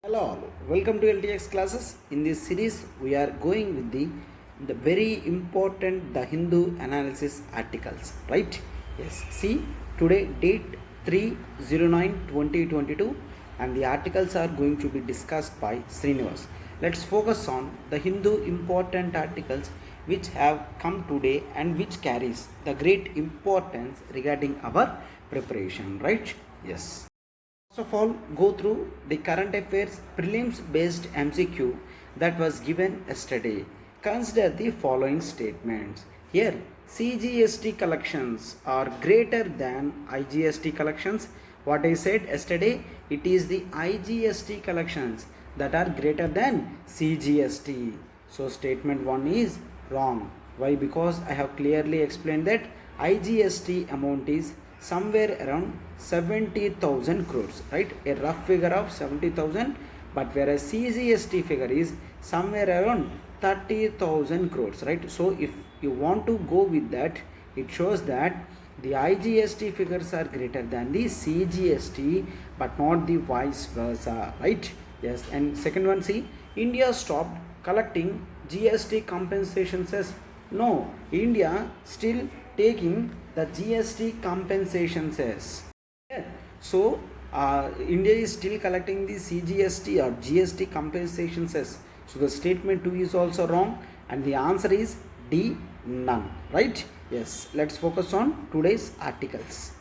Hello all, welcome to LTX classes. In this series, we are going with the very important the Hindu analysis articles, right? Yes, see, today date 3/09/2022 and the articles are going to be discussed by Srinivas. Let's focus on the Hindu important articles which have come today and which carries the great importance regarding our preparation, right? Yes. First of all, go through the current affairs prelims based MCQ that was given yesterday. Consider the following statements. Here, CGST collections are greater than IGST collections. What I said yesterday, it is the IGST collections that are greater than CGST. So, statement 1 is wrong. Why? Because I have clearly explained that IGST amount is somewhere around 70,000 crores, right? A rough figure of 70,000, but whereas CGST figure is somewhere around 30,000 crores, right? So if you want to go with that, it shows that the IGST figures are greater than the CGST, but not the vice versa, right? Yes. And second one, see, India stopped collecting GST compensation cess. No, India still taking the GST compensation cess. Yeah. So India is still collecting the CGST or GST compensation cess. So the statement 2 is also wrong and the answer is D, none, right? Yes, let's focus on today's articles.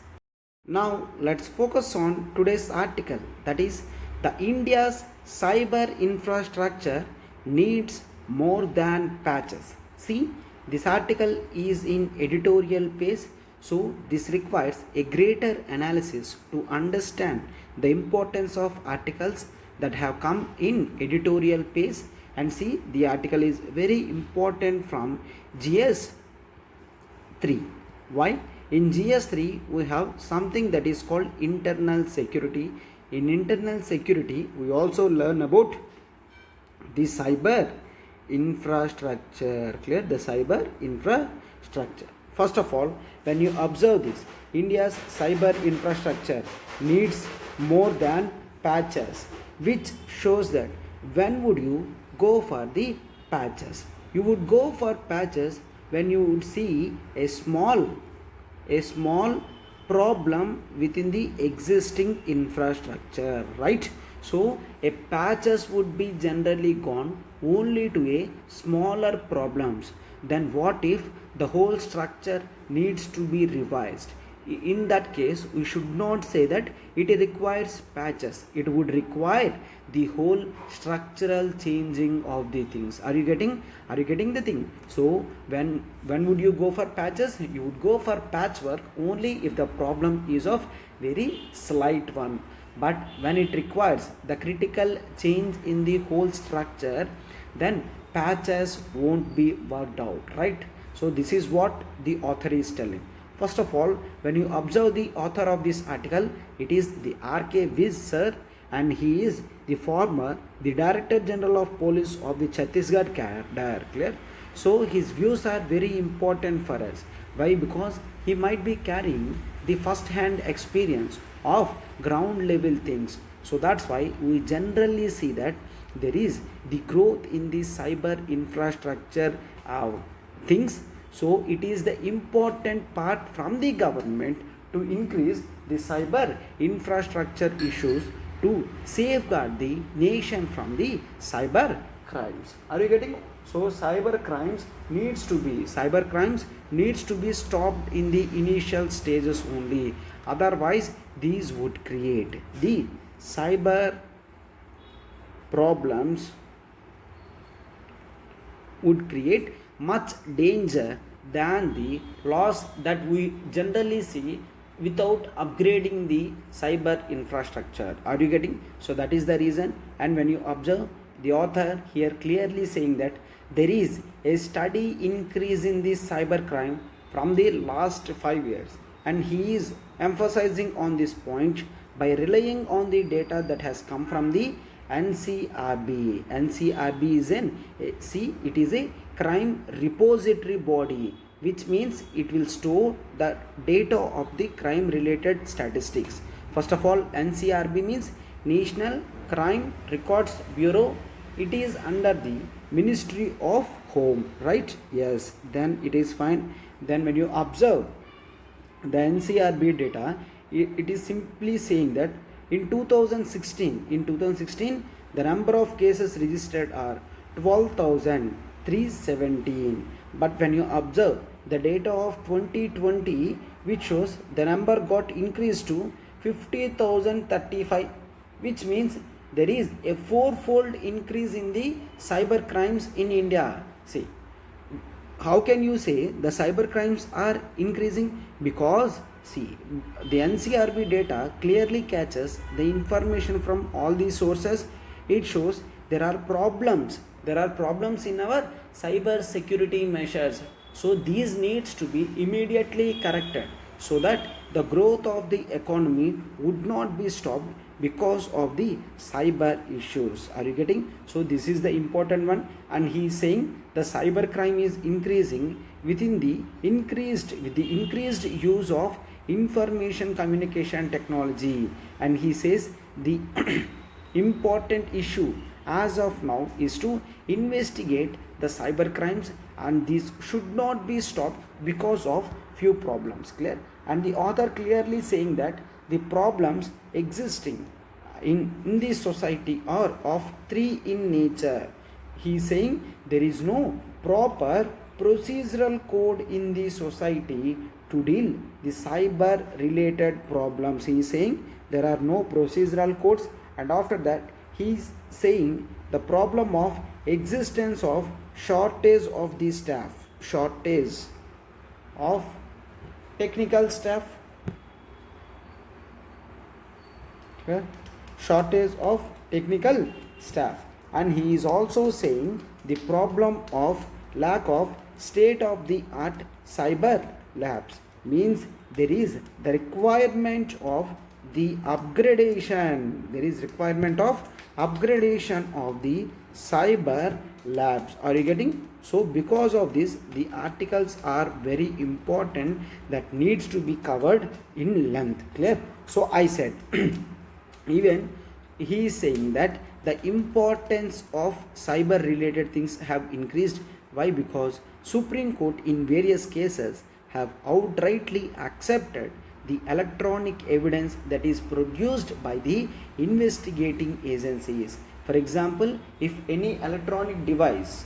Now let's focus on today's article, that is the India's cyber infrastructure needs more than patches. See, this article is in editorial page, so this requires a greater analysis to understand the importance of articles that have come in editorial page. And see, the article is very important from GS 3. Why? In GS 3 we have something that is called internal security. In internal security we also learn about the cyber infrastructure. Clear? The cyber infrastructure. First of all, when you observe this, India's cyber infrastructure needs more than patches, which shows that when would you go for the patches? You would go for patches when you would see a small problem within the existing infrastructure, right? So a patches would be generally gone only to a smaller problems. Then what if the whole structure needs to be revised? In that case, we should not say that it requires patches. It would require the whole structural changing of the things. Are you getting the thing? So when would you go for patches? You would go for patchwork only if the problem is of very slight one. But when it requires the critical change in the whole structure, then patches won't be worked out, right? So this is what the author is telling. First of all, when you observe the author of this article, it is the R.K. Viz sir, and he is the Director General of Police of the Chhattisgarh cadre. Clear? So his views are very important for us. Why? Because he might be carrying the first-hand experience of ground level things. So that's why we generally see that there is the growth in the cyber infrastructure things. So it is the important part from the government to increase the cyber infrastructure issues to safeguard the nation from the cyber crimes. Are you getting? So cyber crimes needs to be stopped in the initial stages only. Otherwise, these would create the cyber problems, would create much danger than the loss that we generally see without upgrading the cyber infrastructure. Are you getting? So that is the reason. And when you observe, the author here clearly saying that there is a steady increase in the cyber crime from the last 5 years, and he is emphasizing on this point by relying on the data that has come from the NCRB. NCRB is it is a crime repository body, which means it will store the data of the crime related statistics. First of all, NCRB means National Crime Records Bureau. It is under the Ministry of Home, right? Yes, then it is fine. Then when you observe the NCRB data, it is simply saying that in 2016, the number of cases registered are 12,317. But when you observe the data of 2020, which shows the number got increased to 50,035, which means there is a fourfold increase in the cyber crimes in India. See, how can you say the cyber crimes are increasing? Because see, the NCRB data clearly catches the information from all these sources. It shows there are problems in our cyber security measures, so these needs to be immediately corrected so that the growth of the economy would not be stopped because of the cyber issues. Are you getting? So this is the important one, and he is saying the cyber crime is increasing with the increased use of information communication technology. And he says the important issue as of now is to investigate the cyber crimes, and these should not be stopped because of few problems. Clear? And the author clearly saying that the problems existing in this society are of three in nature. He is saying there is no proper procedural code in the society to deal the cyber related problems. He is saying there are no procedural codes, and after that he is saying the problem of existence of shortage of the staff, shortage of technical staff, okay? Shortage of technical staff. And he is also saying the problem of lack of state of the art cyber labs, means there is the requirement of the upgradation, there is requirement of upgradation of the cyber labs. Are you getting? So because of this, the articles are very important that needs to be covered in length. Clear? So I said even he is saying that the importance of cyber related things have increased. Why? Because Supreme Court in various cases have outrightly accepted the electronic evidence that is produced by the investigating agencies. For example, if any electronic device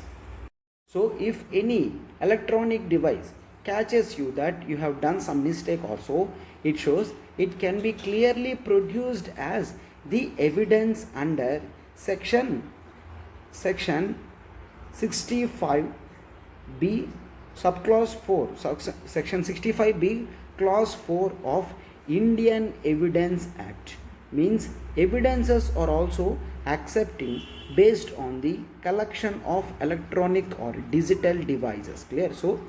catches you that you have done some mistake also, it shows it can be clearly produced as the evidence under section 65B subclause 4, section 65B clause 4 of Indian Evidence Act. Means evidences are also accepting based on the collection of electronic or digital devices. Clear? So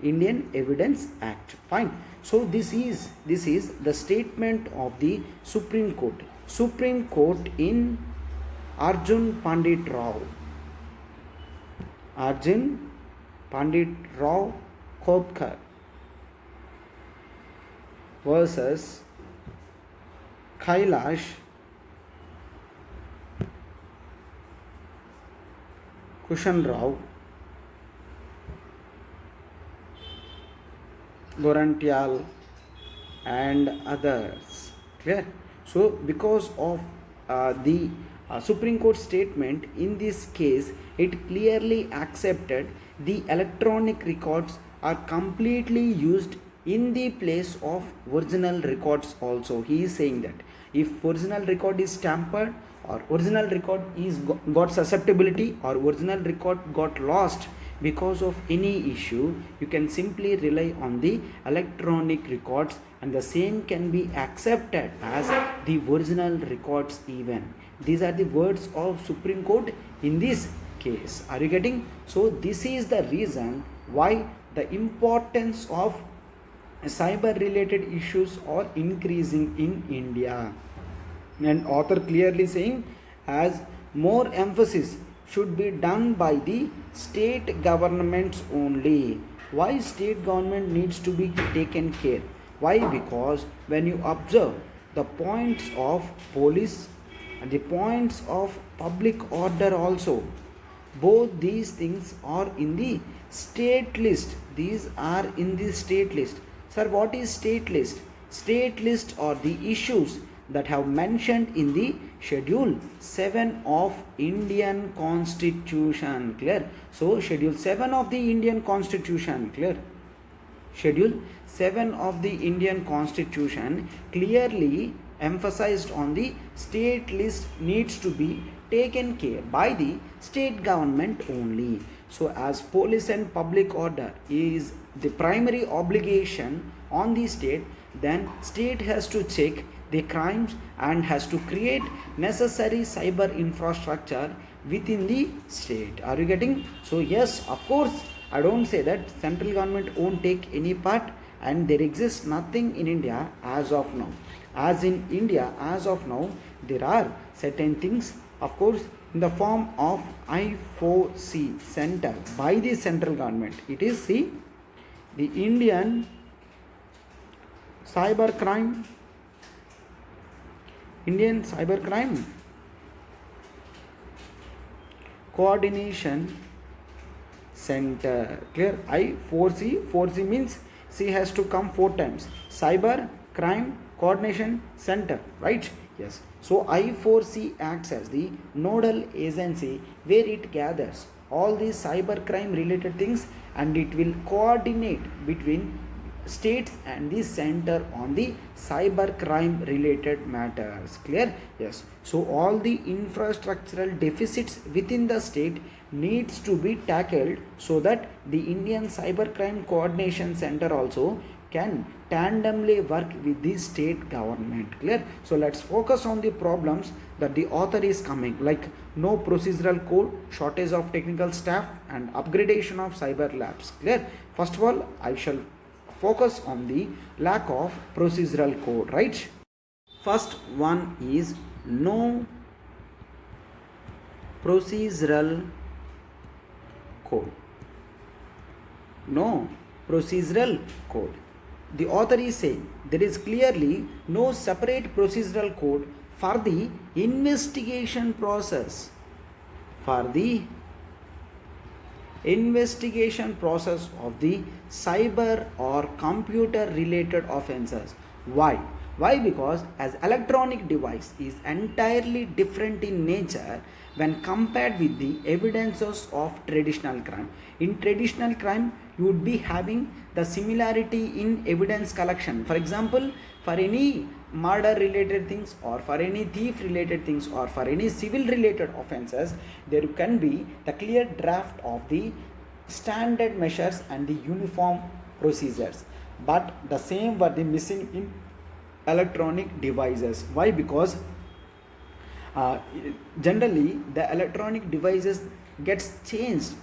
Indian Evidence Act. Fine. So this is the statement of the Supreme Court. Supreme Court in Arjun Pandit Rao Khotkar versus Kailash Kushan Rao Gorantyal and others. Clear? So because of the Supreme Court statement in this case, it clearly accepted the electronic records are completely used in the place of original records also. He is saying that if original record is tampered, or original record is got susceptibility, or original record got lost because of any issue, you can simply rely on the electronic records, and the same can be accepted as the original records even. These are the words of Supreme Court in this case. Are you getting? So this is the reason why the importance of cyber related issues are increasing in India. And author clearly saying as more emphasis should be done by the state governments only. Why state government needs to be taken care? Why? Because when you observe the points of police, and the points of public order also. Both these things are in the state list. These are in the state list. Sir, what is state list? State list are the issues that have mentioned in the schedule 7 of Indian Constitution. Clear? So schedule 7 of the Indian Constitution. Clear? Schedule 7 of the Indian Constitution clearly emphasized on the state list needs to be taken care by the state government only. So as police and public order is the primary obligation on the state, then state has to check the crimes and has to create necessary cyber infrastructure within the state. Are you getting? So yes, of course, I don't say that central government won't take any part, and there exists nothing in India as of now. As in India as of now, there are certain things, of course, in the form of I4C center by the central government. It is the Indian Cybercrime Coordination Center. Clear? I4C. 4C means C has to come 4 times. Cyber Crime Coordination Center. Right? Yes. So I4C acts as the nodal agency where it gathers all these cyber crime related things, and it will coordinate between states and the center on the cyber crime related matters. Clear? Yes. So all the infrastructural deficits within the state needs to be tackled so that the Indian Cybercrime Coordination Center also can tandemly work with the state government. Clear? So let's focus on the problems that the author is coming, like no procedural code, shortage of technical staff, and upgradation of cyber labs. Clear? First of all, I shall focus on the lack of procedural code. Right? First one is no procedural code. No procedural code. The author is saying there is clearly no separate procedural code for the investigation process. For the investigation process of the cyber or computer related offenses. Why? Why? Because as electronic device is entirely different in nature when compared with the evidences of traditional crime. In traditional crime, you would be having the similarity in evidence collection. For example, for any murder related things, or for any thief related things, or for any civil related offenses, there can be the clear draft of the standard measures and the uniform procedures. But the same were the missing in electronic devices. Why? Because generally the electronic devices gets changed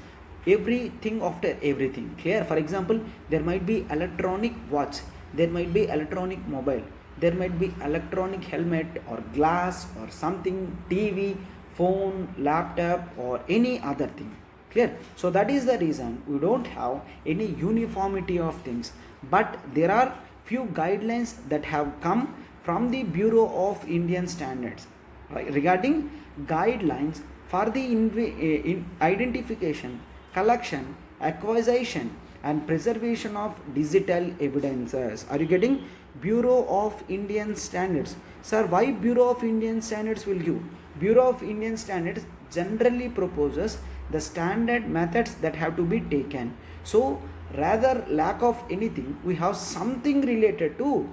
everything after everything. Clear? For example, there might be electronic watch, there might be electronic mobile, there might be electronic helmet or glass or something, TV, phone, laptop, or any other thing. Clear? So that is the reason we don't have any uniformity of things, but there are few guidelines that have come from the Bureau of Indian Standards, right, regarding guidelines for the identification, collection, acquisition, and preservation of digital evidences. Are you getting? Bureau of Indian Standards. Sir, why Bureau of Indian Standards will give? Bureau of Indian Standards generally proposes the standard methods that have to be taken. So rather lack of anything, we have something related to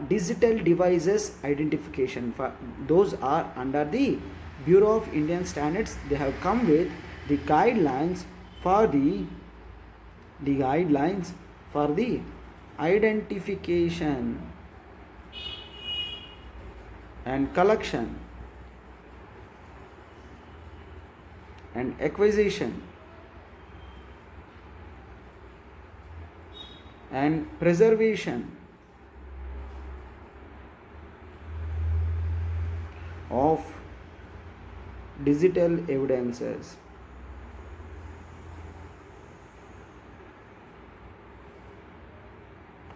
digital devices identification. For those are under the Bureau of Indian Standards. They have come with the guidelines for the identification and collection and acquisition and preservation of digital evidences.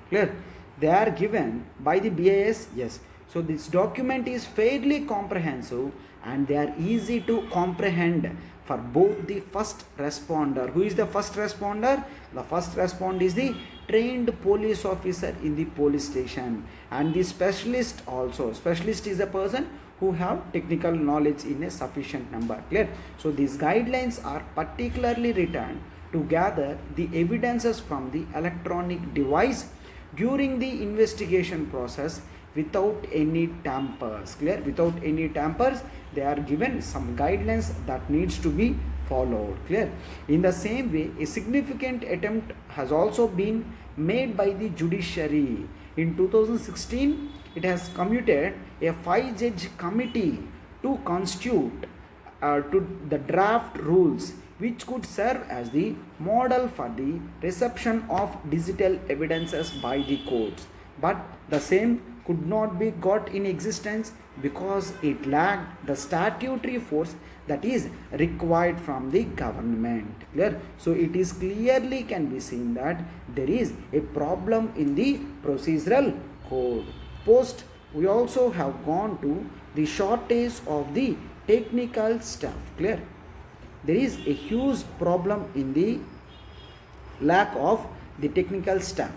Clear? They are given by the BIS, yes. So this document is fairly comprehensive and they are easy to comprehend for both the first responder. Who is the first responder? The first responder is the trained police officer in the police station, and the specialist also. Specialist is a person who have technical knowledge in a sufficient number. Clear? So these guidelines are particularly written to gather the evidences from the electronic device during the investigation process without any tampers. Clear? Without any tampers, they are given some guidelines that needs to be followed. Clear? In the same way, a significant attempt has also been made by the judiciary. In 2016, it has committed a 5-judge committee to constitute to the draft rules which could serve as the model for the reception of digital evidences by the courts. But the same could not be got in existence because it lacked the statutory force that is required from the government. Clear? So it is clearly can be seen that there is a problem in the procedural code. Post, we also have gone to the shortage of the technical staff. Clear? There is a huge problem in the lack of the technical staff.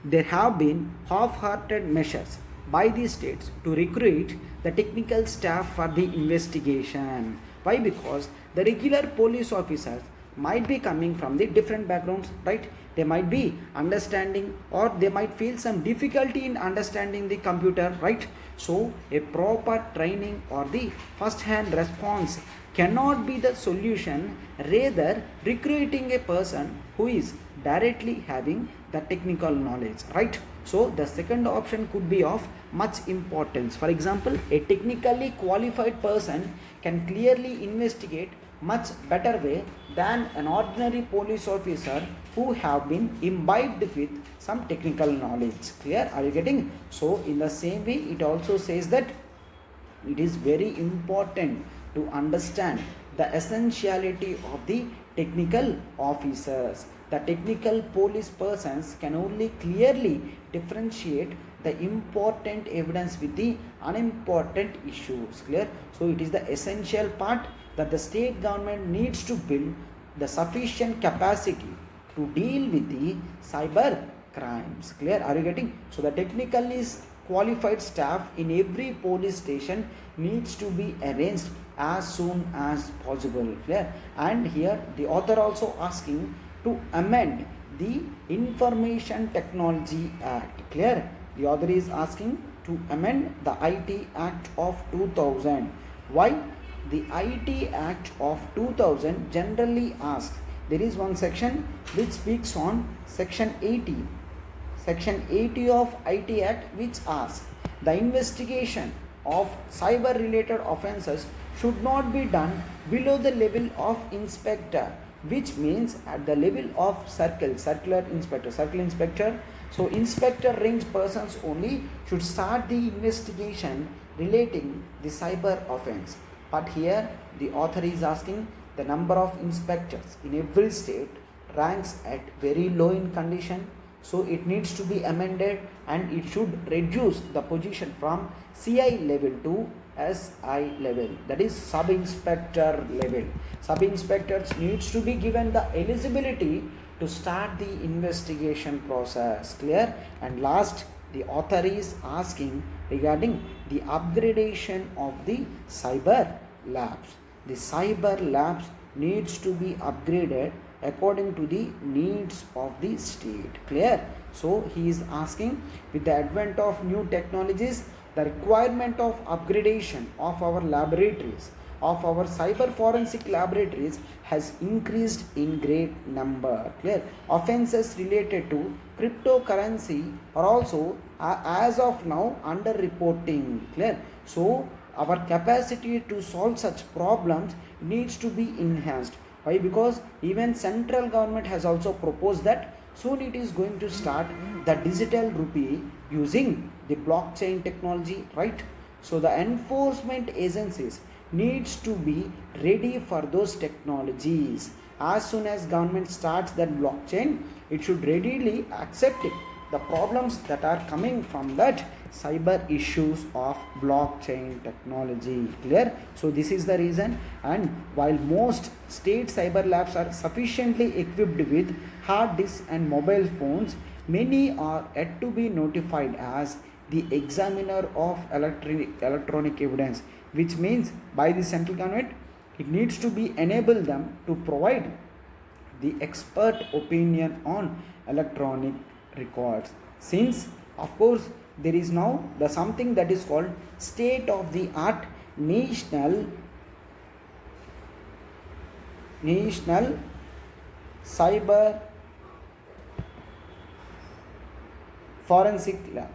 There have been half-hearted measures by the states to recruit the technical staff for the investigation. Why? Because the regular police officers might be coming from the different backgrounds, right? They might be understanding or they might feel some difficulty in understanding the computer, right? So a proper training or the first-hand response cannot be the solution. Rather, recruiting a person who is directly having the technical knowledge, right? So the second option could be of much importance. For example, a technically qualified person can clearly investigate much better way than an ordinary police officer who have been imbibed with some technical knowledge. Clear? Are you getting? So in the same way, it also says that it is very important to understand the essentiality of the technical officers. The technical police persons can only clearly differentiate the important evidence with the unimportant issues. Clear? So it is the essential part that the state government needs to build the sufficient capacity to deal with the cyber crimes. Clear? Are you getting? So the technically qualified staff in every police station needs to be arranged as soon as possible. Clear? And here the author also asking to amend the Information Technology Act. Clear? The author is asking to amend the IT Act of 2000. Why? The IT Act of 2000 generally asks, there is one section which speaks on section 80. Section 80 of IT Act which asks the investigation of cyber related offences should not be done below the level of inspector, which means at the level of circular inspector. So inspector range persons only should start the investigation relating the cyber offense. But here the author is asking the number of inspectors in every state ranks at very low in condition. So it needs to be amended and it should reduce the position from CI level to SI level, that is sub inspector level. Sub inspectors needs to be given the eligibility to start the investigation process. Clear? And last, the author is asking regarding the upgradation of the cyber labs. The cyber labs needs to be upgraded according to the needs of the state. Clear? So he is asking, with the advent of new technologies, the requirement of upgradation of our laboratories, of our cyber forensic laboratories has increased in great number. Clear? Offences related to cryptocurrency are also as of now under reporting. Clear? So our capacity to solve such problems needs to be enhanced. Why? Because even central government has also proposed that soon it is going to start the digital rupee using the blockchain technology, right? So the enforcement agencies needs to be ready for those technologies. As soon as government starts that blockchain, it should readily accept it. The problems that are coming from that cyber issues of blockchain technology. Clear? So this is the reason, and while most state cyber labs are sufficiently equipped with hard disks and mobile phones, many are yet to be notified as the examiner of electronic evidence, which means by the central government it needs to be enable them to provide the expert opinion on electronic records. Since of course there is now the something that is called state of the art national cyber forensic lab,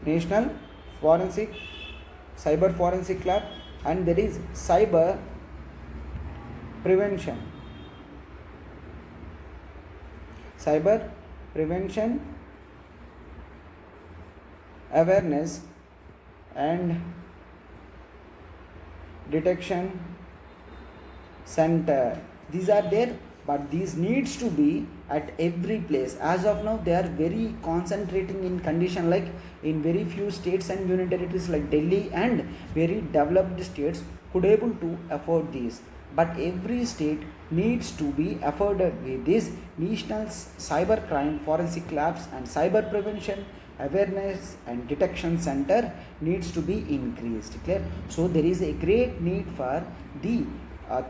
national forensic cyber forensic lab, and there is cyber prevention awareness and detection center. These are there, but these needs to be at every place. As of now they are very concentrating in condition like in very few states and union territories like Delhi and very developed states could able to afford these, but every state needs to be afforded with this national cyber crime forensic labs and cyber prevention awareness and detection center needs to be increased. Clear? So there is a great need for the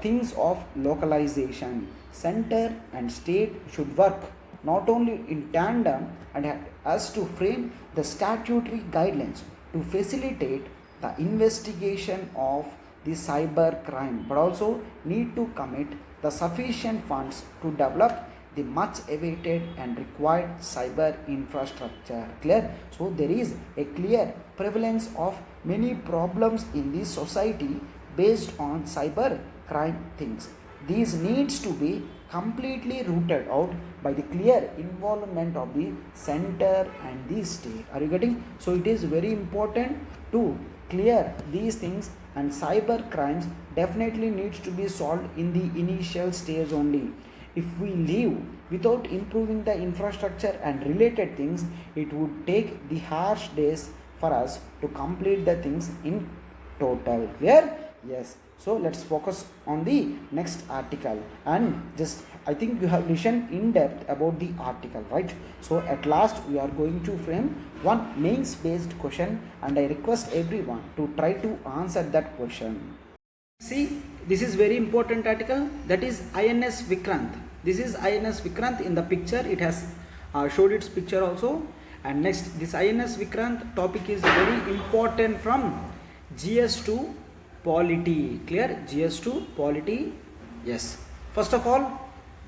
things of localization. Center and state should work not only in tandem and as to frame the statutory guidelines to facilitate the investigation of the cyber crime, but also need to commit the sufficient funds to develop the much awaited and required cyber infrastructure. Clear? So there is a clear prevalence of many problems in this society based on cyber crime things. These needs to be completely rooted out by the clear involvement of the center and the state. Are you getting? So it is very important to clear these things, and cyber crimes definitely needs to be solved in the initial stage only. If we leave without improving the infrastructure and related things, it would take the harsh days for us to complete the things in total. Clear? Yes. So let's focus on the next article, and just I think you have listened in depth about the article, right? So at last we are going to frame one mains based question, and I request everyone to try to answer that question. See, this is very important article, that is INS Vikrant. This is INS Vikrant in the picture. It has showed its picture also. And next, this INS Vikrant topic is very important from GS2 polity. Clear? GS2 polity. Yes. First of all,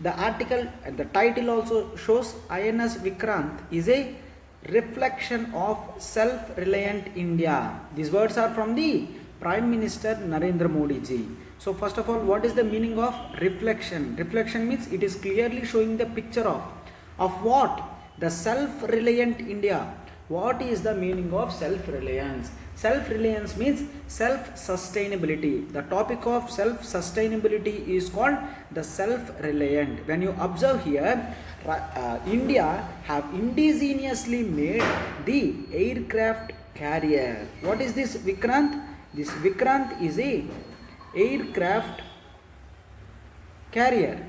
the article and the title also shows INS Vikrant is a reflection of self-reliant India. These words are from the Prime Minister Narendra Modi ji. So first of all, what is the meaning of reflection? Reflection means it is clearly showing the picture of what? The self-reliant India. What is the meaning of self-reliance? Self-reliance means self-sustainability. The topic of self-sustainability is called the self-reliant. When you observe here, India have indigenously made the aircraft carrier. What is this Vikrant? This Vikrant is a aircraft carrier.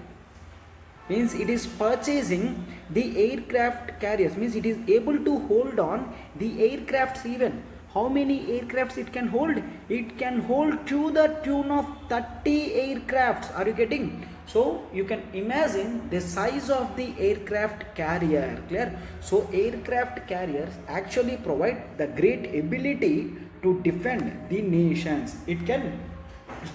Means it is purchasing the aircraft carriers. Means it is able to hold on the aircrafts even. How many aircrafts it can hold? It can hold to the tune of 30 aircrafts. Are you getting? So you can imagine the size of the aircraft carrier. Clear? So aircraft carriers actually provide the great ability to defend the nations. It can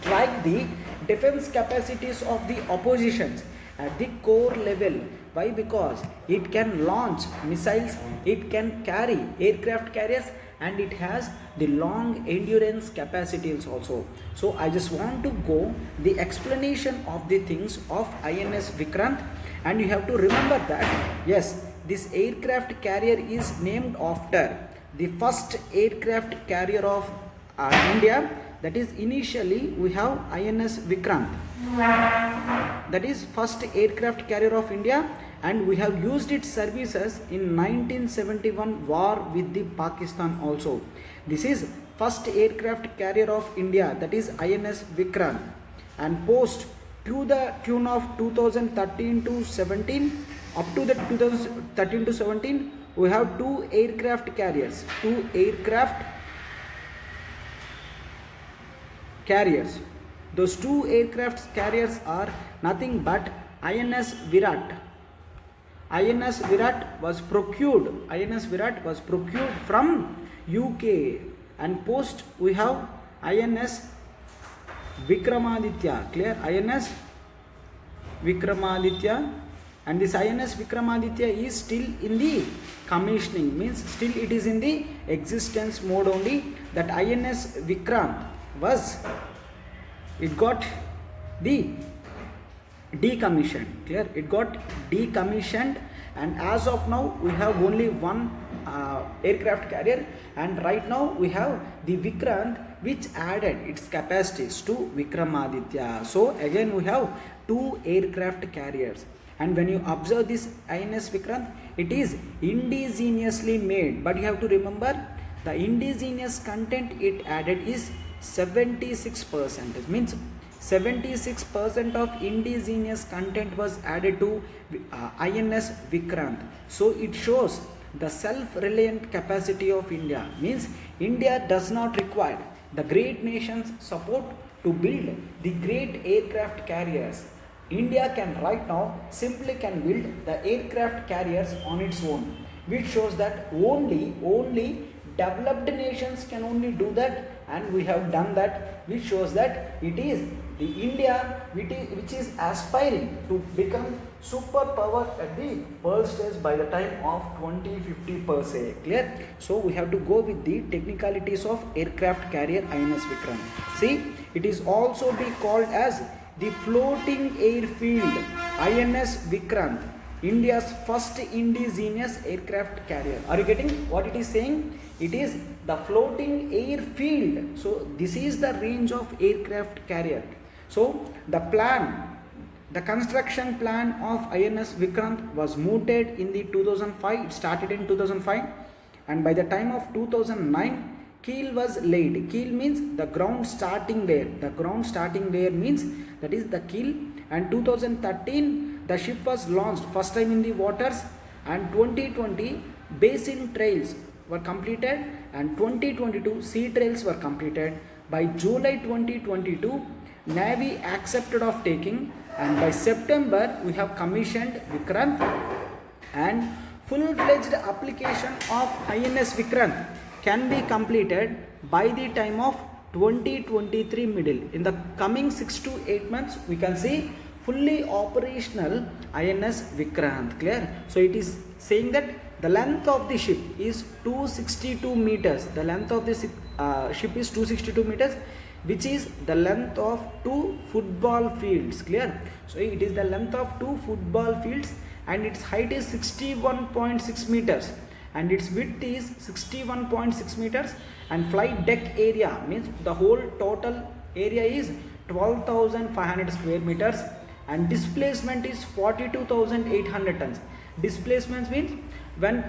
strike the defense capacities of the oppositions at the core level. Why? Because it can launch missiles, it can carry aircraft carriers, and it has the long endurance capacities also. So I just want to go the explanation of the things of INS Vikrant, and you have to remember that yes, this aircraft carrier is named after the first aircraft carrier of India, that is initially we have INS Vikrant, that is first aircraft carrier of India, and we have used its services in 1971 war with the Pakistan also. This is first aircraft carrier of India, that is INS Vikrant, and post to the tune of 2013 to 17, up to the 2013 to 17 we have two aircraft carriers. Those two aircraft carriers are nothing but INS Virat. INS Virat was procured from UK, and post we have INS Vikramaditya, clear, INS Vikramaditya, and this INS Vikramaditya is still in the commissioning, means still it is in the existence mode only. That INS Vikrant it got the decommissioned, clear, it got decommissioned, and as of now we have only one aircraft carrier, and right now we have the Vikrant, which added its capacities to Vikramaditya. So again we have two aircraft carriers, and when you observe this INS Vikrant, it is indigenously made, but you have to remember the indigenous content it added is 76%, means 76% of indigenous content was added to INS Vikrant. So it shows the self-reliant capacity of India, means India does not require the great nations' support to build the great aircraft carriers. India can right now simply can build the aircraft carriers on its own, which shows that only developed nations can only do that, and we have done that, which shows that it is the India which is aspiring to become superpower at the world stage by the time of 2050 per se, clear. So we have to go with the technicalities of aircraft carrier INS Vikrant. See, it is also be called as the floating airfield INS Vikrant, India's first indigenous aircraft carrier. Are you getting what it is saying? It is the floating airfield. So this is the range of aircraft carrier. So the construction plan of INS Vikrant was mooted in the 2005. It started in 2005, and by the time of 2009 keel was laid. Keel means the ground starting layer. The ground starting layer means that is the keel. And 2013 the ship was launched first time in the waters, and 2020 basin trails were completed, and 2022 sea trails were completed. By July 2022 Navy accepted of taking, and by September we have commissioned Vikrant, and full-fledged application of INS Vikrant can be completed by the time of 2023 middle. In the coming 6 to 8 months we can see fully operational INS Vikrant, clear. So it is saying that the length of the ship is 262 meters. The length of the ship is 262 meters, which is the length of 2 football fields, clear. So it is the length of 2 football fields, and its height is 61.6 meters, and its width is 61.6 meters, and flight deck area means the whole total area is 12,500 square meters, and displacement is 42,800 tons. Displacement means when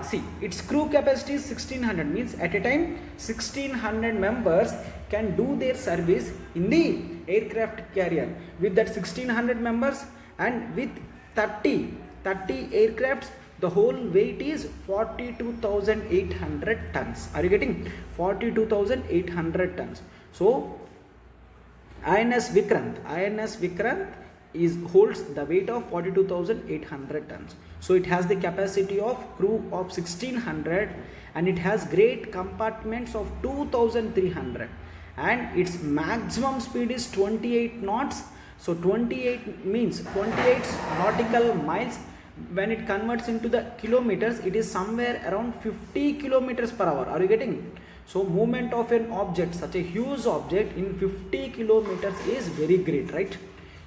see, its crew capacity is 1600, means at a time 1600 members can do their service in the aircraft carrier. With that 1600 members and with 30 aircrafts, the whole weight is 42,800 tons. Are you getting? 42,800 tons. So INS Vikrant holds the weight of 42,800 tons. So it has the capacity of crew of 1600, and it has great compartments of 2,300, and its maximum speed is 28 knots. So 28 means 28 nautical miles. When it converts into the kilometers, it is somewhere around 50 kilometers per hour. Are you getting? So movement of an object, such a huge object, in 50 kilometers is very great, right?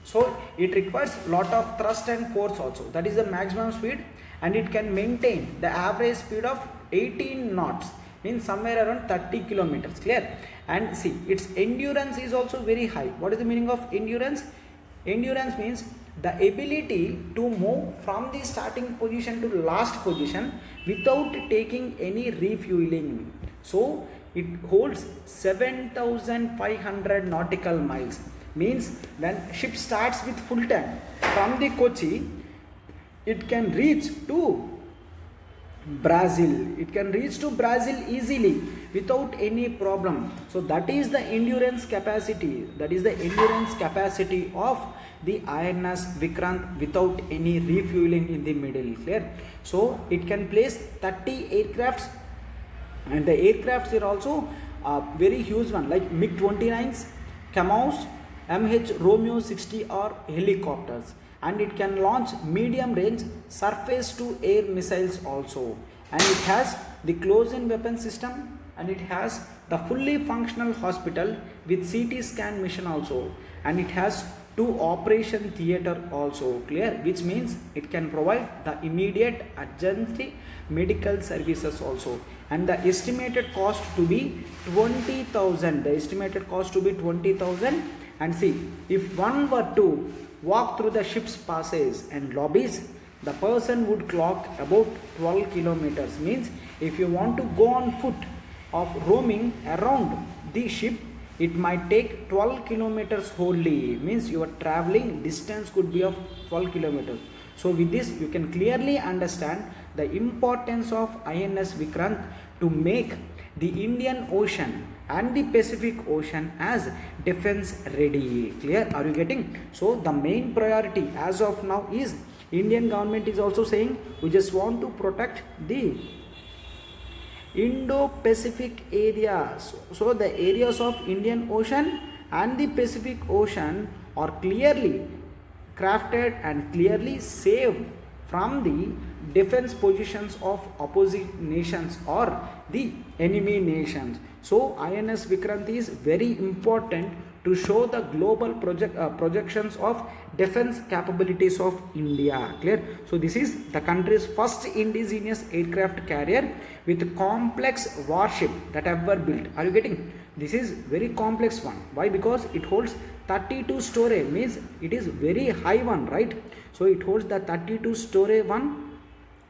So it requires lot of thrust and force also. That is the maximum speed, and it can maintain the average speed of 18 knots means somewhere around 30 kilometers, clear. And see, its endurance is also very high. What is the meaning of endurance? Endurance means the ability to move from the starting position to last position without taking any refueling. So it holds 7,500 nautical miles, means when ship starts with full tank from the Kochi, it can reach to Brazil. It can reach to Brazil easily without any problem. So that is the endurance capacity. That is the endurance capacity of the INS Vikrant without any refueling in the middle. Clear? So it can place 30 aircrafts, and the aircrafts are also very huge one, like MiG-29s, Camels, MH Romeo 60 or helicopters, and it can launch medium range surface to air missiles also, and it has the close-in weapon system, and it has the fully functional hospital with CT scan mission also, and it has 2 operation theater also, clear, which means it can provide the immediate urgency medical services also. And the estimated cost to be 20,000. The estimated cost to be 20,000. And see, if one were to walk through the ship's passages and lobbies, the person would clock about 12 kilometers. Means if you want to go on foot of roaming around the ship, it might take 12 kilometers wholly. Means your traveling distance could be of 12 kilometers. So with this you can clearly understand the importance of INS Vikrant to make the Indian Ocean and the Pacific Ocean as defense ready. Clear? Are you getting? So the main priority as of now is Indian government is also saying we just want to protect the Indo-Pacific areas. So the areas of Indian Ocean and the Pacific Ocean are clearly crafted and clearly saved from the defense positions of opposite nations or the enemy nations. So INS Vikrant is very important to show the global projections of defense capabilities of India. Clear? So this is the country's first indigenous aircraft carrier with complex warship that ever built. Are you getting? This is very complex one. Why? Because it holds 32 story, means it is very high one, right? So it holds the 32 story one,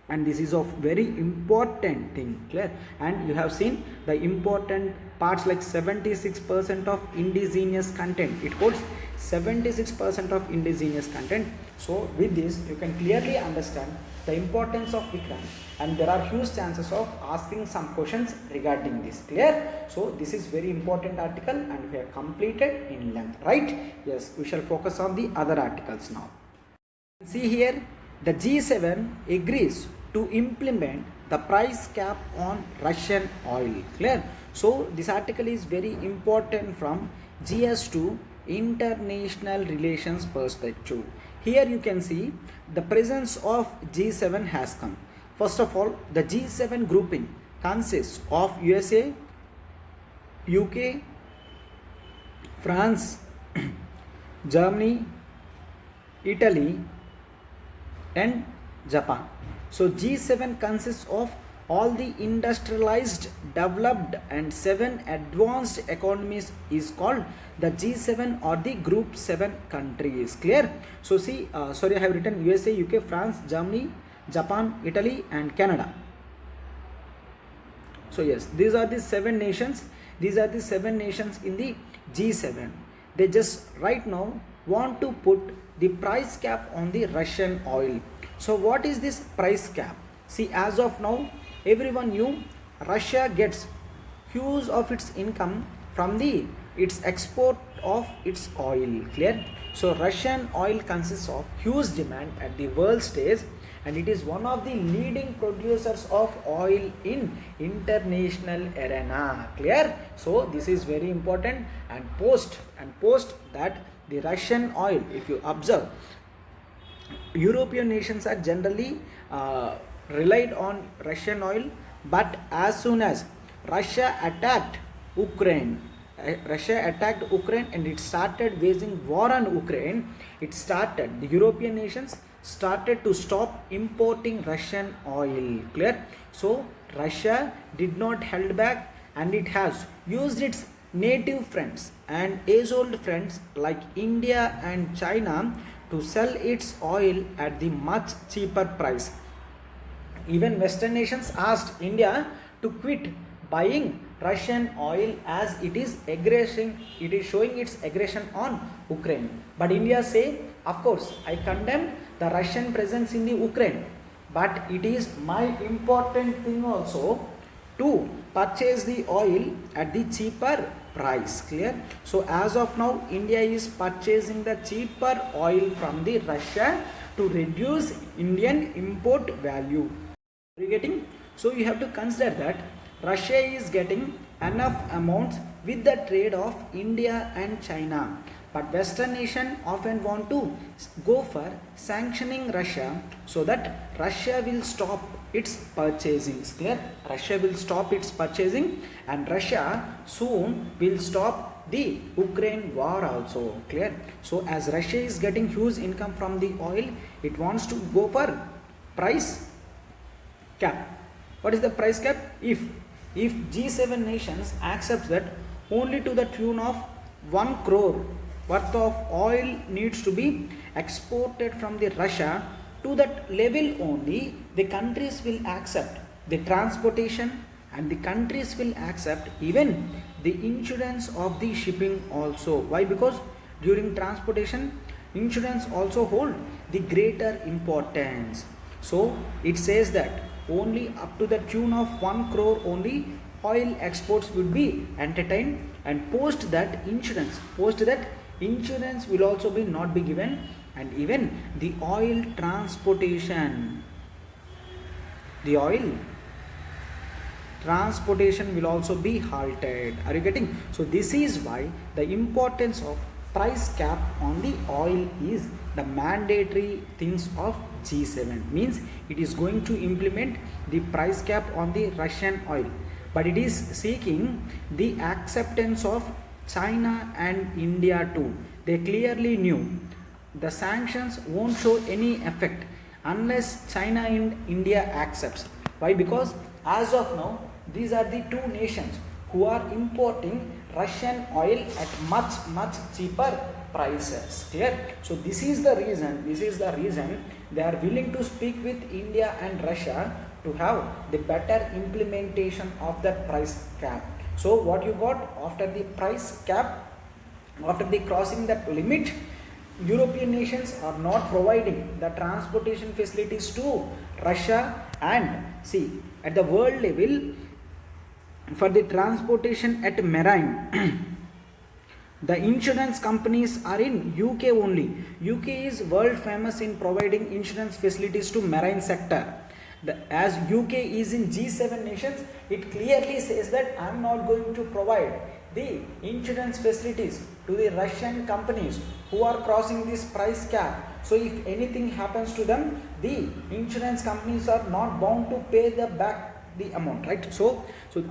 and this is of very important thing. Clear? And you have seen the important parts like 76% of indigenous content. It holds 76% of indigenous content. So with this you can clearly understand the importance of Vikrant, and there are huge chances of asking some questions regarding this. Clear? So this is very important article and we have completed in length, right? Yes, we shall focus on the other articles now. See here, the G7 agrees to implement the price cap on Russian oil. Clear? So this article is very important from GS to international relations perspective. Here you can see the presence of G7 has come. First of all, the G7 grouping consists of USA, UK, France, Germany, Italy and Japan. So G7 consists of all the industrialized, developed and 7 advanced economies is called the G7 or the Group 7 countries. Clear? So see, sorry, I have written USA, UK, France, Germany, Japan, Italy and Canada. So yes, these are the 7 nations. These are the 7 nations in the G7. They just right now want to put the price cap on the Russian oil. So what is this price cap? See, as of now, everyone knew Russia gets huge of its income from its export of its oil. Clear? So Russian oil consists of huge demand at the world stage, and it is one of the leading producers of oil in international arena. Clear? So this is very important, and post that the Russian oil, if you observe, European nations are generally relied on Russian oil, but as soon as Russia attacked Ukraine and it started waging war on Ukraine, the European nations started to stop importing Russian oil. Clear? So Russia did not held back, and it has used its native friends and age-old friends like India and China to sell its oil at the much cheaper price. Even Western nations asked India to quit buying Russian oil as it is showing its aggression on Ukraine. But India say, of course, I condemn the Russian presence in the Ukraine, but it is my important thing also to purchase the oil at the cheaper price. Clear? So as of now, India is purchasing the cheaper oil from the Russia to reduce Indian import value. Are you getting? So you have to consider that Russia is getting enough amounts with the trade of India and China, but Western nation often want to go for sanctioning Russia so that Russia will stop its purchasing. Clear? Russia will stop its purchasing, and Russia soon will stop the Ukraine war also. Clear? So as Russia is getting huge income from the oil, it wants to go for price cap. What is the price cap? If G7 nations accepts that only to the tune of 1 crore worth of oil needs to be exported from the Russia, to that level only the countries will accept the transportation, and the countries will accept even the insurance of the shipping also. Why? Because during transportation, insurance also hold the greater importance. So it says that only up to the tune of 1 crore only oil exports would be entertained, and post that insurance will also be not be given, and even the oil transportation will also be halted. Are you getting? So this is why the importance of price cap on the oil is the mandatory things of G7. Means it is going to implement the price cap on the Russian oil, but it is seeking the acceptance of China and India too. They clearly knew the sanctions won't show any effect unless China and India accepts. Why? Because as of now, these are the two nations who are importing Russian oil at much cheaper prices. Clear? So this is the reason they are willing to speak with India and Russia to have the better implementation of that price cap. So what you got after the price cap, after the crossing that limit, European nations are not providing the transportation facilities to Russia, and see at the world level for the transportation at marine the insurance companies are in UK only. UK is world famous in providing insurance facilities to marine sector. As UK is in G7 nations, it clearly says that I am not going to provide the insurance facilities to the Russian companies who are crossing this price cap. So if anything happens to them, the insurance companies are not bound to pay back the amount, right? So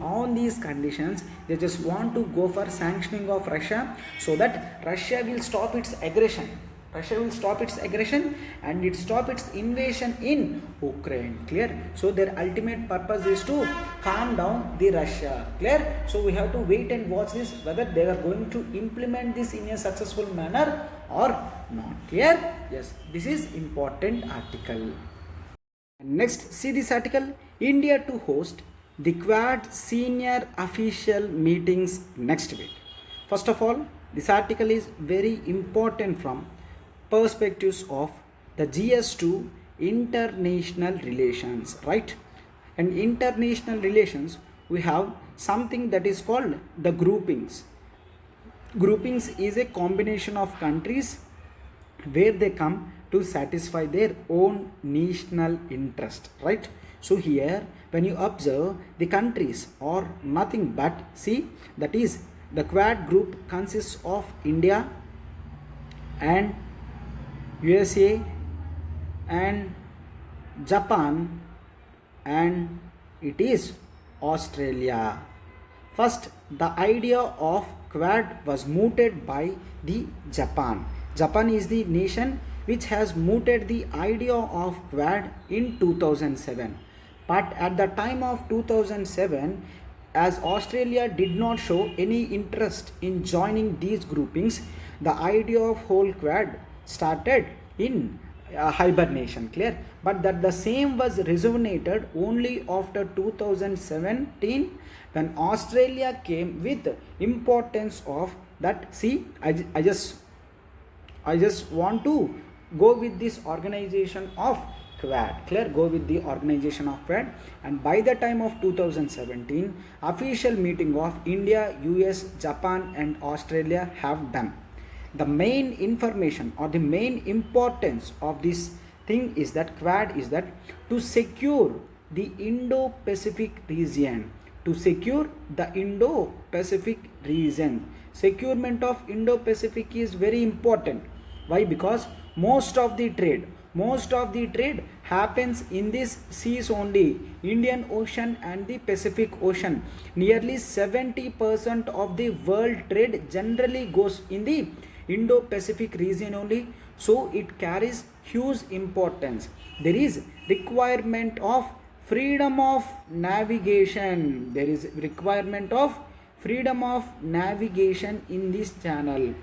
on these conditions, they just want to go for sanctioning of Russia so that Russia will stop its aggression. And it stop its invasion in Ukraine. Clear? So their ultimate purpose is to calm down the Russia. Clear? So we have to wait and watch this, whether they are going to implement this in a successful manner or not. Clear? Yes, this is important article. Next, see this article. India to host the Quad senior official meetings next week. First of all, this article is very important from perspectives of the GS2 international relations, right? And international relations, we have something that is called the groupings. Groupings is a combination of countries where they come to satisfy their own national interest, right? So here when you observe, the countries are nothing but, see, that is the Quad group consists of India and USA and Japan, and it is Australia. First, the idea of Quad was mooted by the Japan. Japan is the nation which has mooted the idea of Quad in 2007. But at the time of 2007, as Australia did not show any interest in joining these groupings, the idea of whole Quad started in hibernation, clear. But that the same was resonated only after 2017, when Australia came with importance of that. See, I just want to go with this organization of Quad, clear. Go with the organization of Quad. And by the time of 2017, official meeting of India, US, Japan and Australia have done. The main information or the main importance of this thing is that Quad is that to secure the Indo-Pacific region, to secure the Indo-Pacific region. Securement of Indo-Pacific is very important. Why? Because most of the trade happens in these seas only, Indian Ocean and the Pacific Ocean. Nearly 70% of the world trade generally goes in the Indo-Pacific region only. So it carries huge importance. There is requirement of freedom of navigation. There is requirement of freedom of navigation in this channel.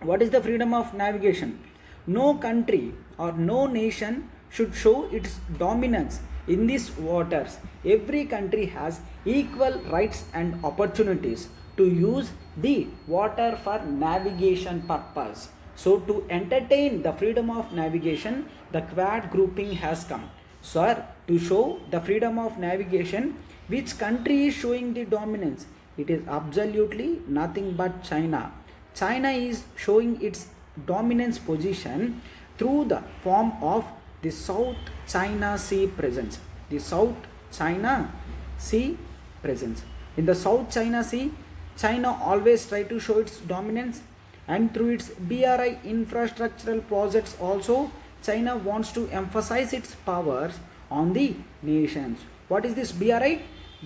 What is the freedom of navigation? No country or no nation should show its dominance in these waters. Every country has equal rights and opportunities to use the water for navigation purpose. So to entertain the freedom of navigation, the Quad grouping has come. Sir, to show the freedom of navigation, which country is showing the dominance? It is absolutely nothing but China. China is showing its dominance position through the form of the South China Sea presence. The South China Sea presence. In the South China Sea, China always try to show its dominance, and through its BRI infrastructural projects also, China wants to emphasize its powers on the nations. What is this BRI?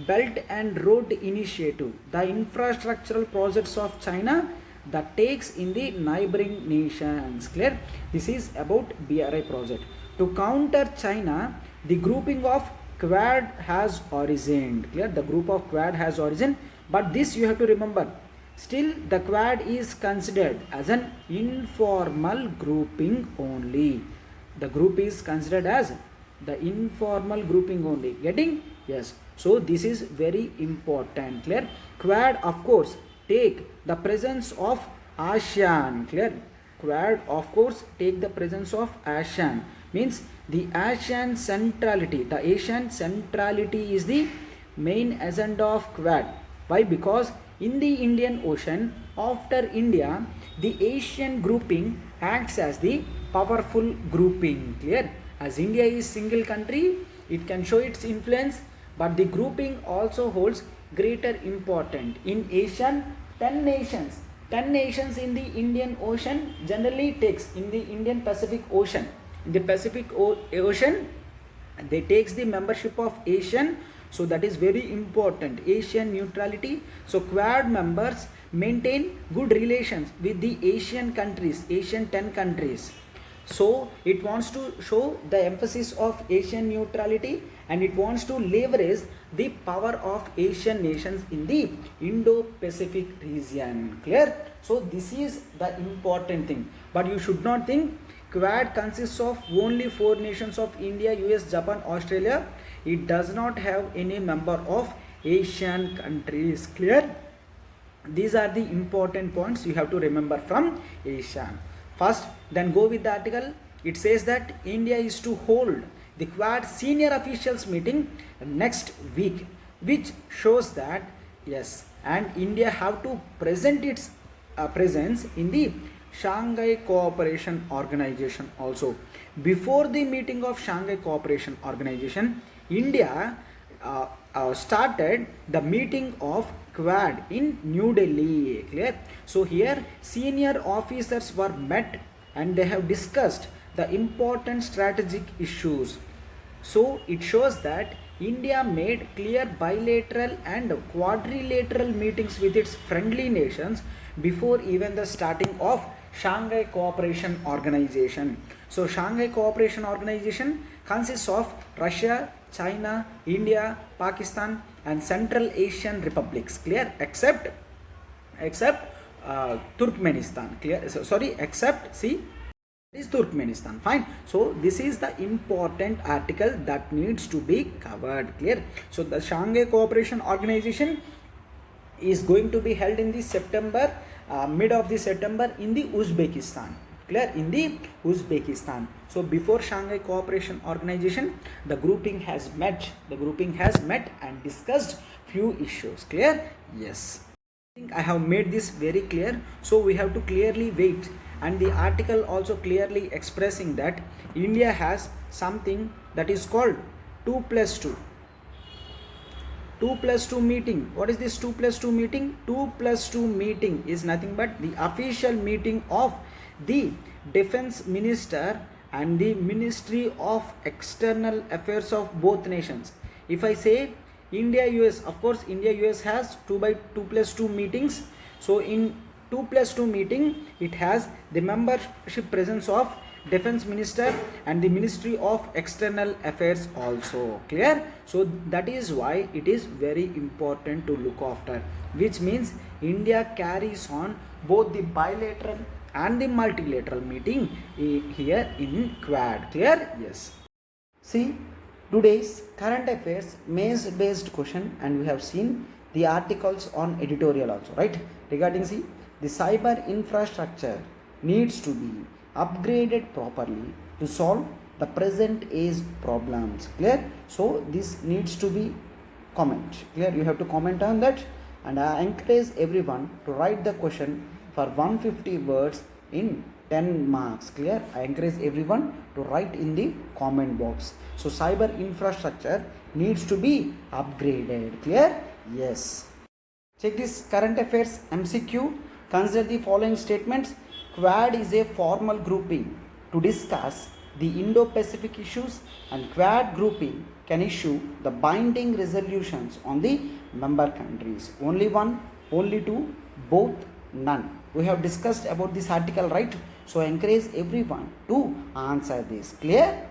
Belt and Road Initiative. The infrastructural projects of China that takes in the neighboring nations. Clear? This is about BRI project. To counter China, the grouping of Quad has origin. Clear? The group of Quad has origin, but this you have to remember. Still, the Quad is considered as an informal grouping only. The group is considered as the informal grouping only. Getting? Yes. So this is very important. Clear? Quad, of course, take the presence of ASEAN. Clear? Quad, of course, take the presence of ASEAN. Means the ASEAN centrality. The Asian centrality is the main agenda of Quad. Why? Because in the Indian Ocean, after India, the Asian grouping acts as the powerful grouping. Clear? As India is single country, it can show its influence, but the grouping also holds greater importance. In Asian, 10 nations. 10 nations in the Indian Ocean generally takes in the Indian Pacific Ocean. In the Pacific Ocean, they takes the membership of Asian. So that is very important. Asian neutrality. So Quad members maintain good relations with the Asian countries, Asian 10 countries. So it wants to show the emphasis of Asian neutrality, and it wants to leverage the power of Asian nations in the Indo-Pacific region. Clear? So this is the important thing. But you should not think Quad consists of only 4 nations of India, US, Japan, Australia. It does not have any member of Asian countries. Clear? These are the important points you have to remember from Asian. First, then go with the article. It says that India is to hold the Quad senior officials meeting next week, which shows that yes, and India have to present its presence in the Shanghai Cooperation Organization also. Before the meeting of Shanghai Cooperation Organization, India started the meeting of Quad in New Delhi. Clear? So here senior officers were met and they have discussed the important strategic issues. So it shows that India made clear bilateral and quadrilateral meetings with its friendly nations before even the starting of Shanghai Cooperation Organization. So Shanghai Cooperation Organization consists of Russia, China, India, Pakistan and Central Asian republics, clear, except Turkmenistan, clear, except is Turkmenistan, fine. So this is the important article that needs to be covered, clear. So the Shanghai Cooperation Organization is going to be held in the September, mid of the September in the Uzbekistan, clear, in the Uzbekistan. So before Shanghai Cooperation Organization, the grouping has met and discussed few issues, clear. Yes, I think I have made this very clear. So we have to clearly wait, and the article also clearly expressing that India has something that is called 2+2 meeting. What is this 2+2 meeting? 2+2 meeting is nothing but the official meeting of the defense minister and the Ministry of External Affairs of both nations. If I say India US, of course India US has 2+2 meetings. So in 2+2 meeting, it has the membership presence of defense minister and the Ministry of External Affairs also, clear. So that is why it is very important to look after, which means India carries on both the bilateral and the multilateral meeting here in Quad, clear. Yes, see today's current affairs maze based question, and we have seen the articles on editorial also, right, regarding see the cyber infrastructure needs to be upgraded properly to solve the present age problems, clear. So this needs to be comment, clear. You have to comment on that, and I encourage everyone to write the question for 150 words in 10 marks, clear. I encourage everyone to write in the comment box. So cyber infrastructure needs to be upgraded, clear. Yes, check this current affairs MCQ. Consider the following statements. Quad is a formal grouping to discuss the Indo-Pacific issues, and Quad grouping can issue the binding resolutions on the member countries. Only one, only two, both, none. We have discussed about this article, right? So I encourage everyone to answer this, clear.